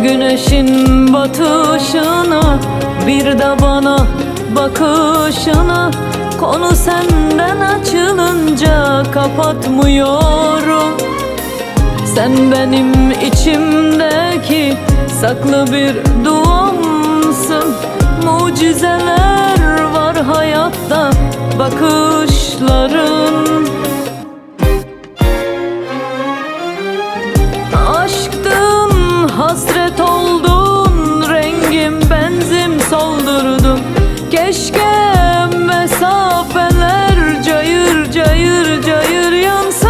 güneşin batışına, bir de bana bakışına. Konu senden açılınca kapatmıyorum. Sen benim içimdeki saklı bir duamsın. Mucizeler var hayatta bakışların. Aşktın, hasret oldun, rengim benzim soldurdun. Keşke mesafeler cayır cayır cayır yansa.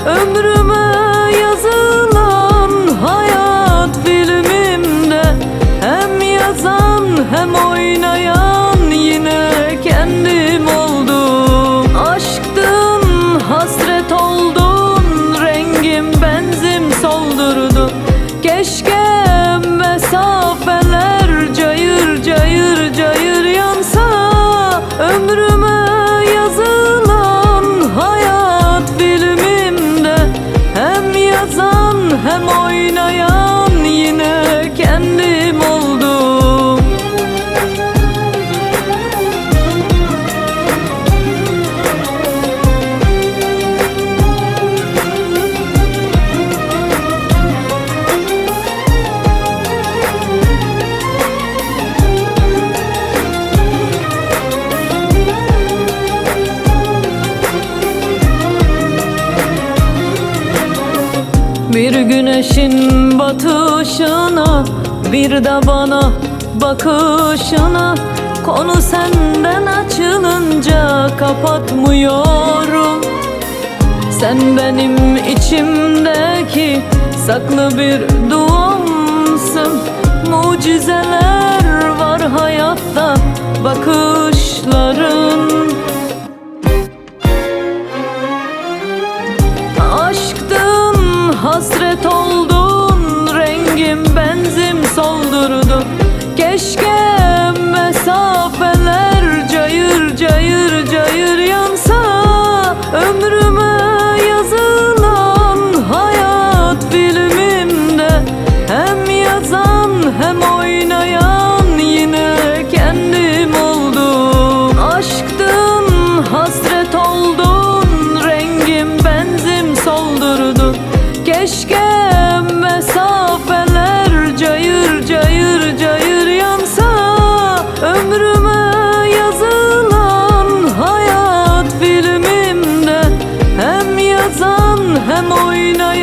Ömrüme yazılan hayat filmimde hem yazan hem oynayan yine kendim oldum. Aşktın, hasret oldun, rengim benzim soldurdun. Keşke mesafeler cayır cayır cayır yansa. Ömrüme yazılan hayat filmimde hem yazan hem oynayan yine kendim oldum. Bir güneşin batışına, bir de bana bakışına. Konu senden açılınca kapatmıyorum. Sen benim içimdeki saklı bir duamsın. Mucizeler var hayatta bakışların. Aşktın, hasret oldun, rengim benzim soldurdun. Keşke mesafeler cayır cayır cayır yansa. Ömrüme yazılan hayat filmimde hem yazan hem oynayan yine kendim oldum. Aşktın, hasret oldun, rengim benzim soldurdun. Keşke mesafeler cayır cayır cayır yansa. Ömrüme yazılan hayat filmimde hem yazan hem oynayan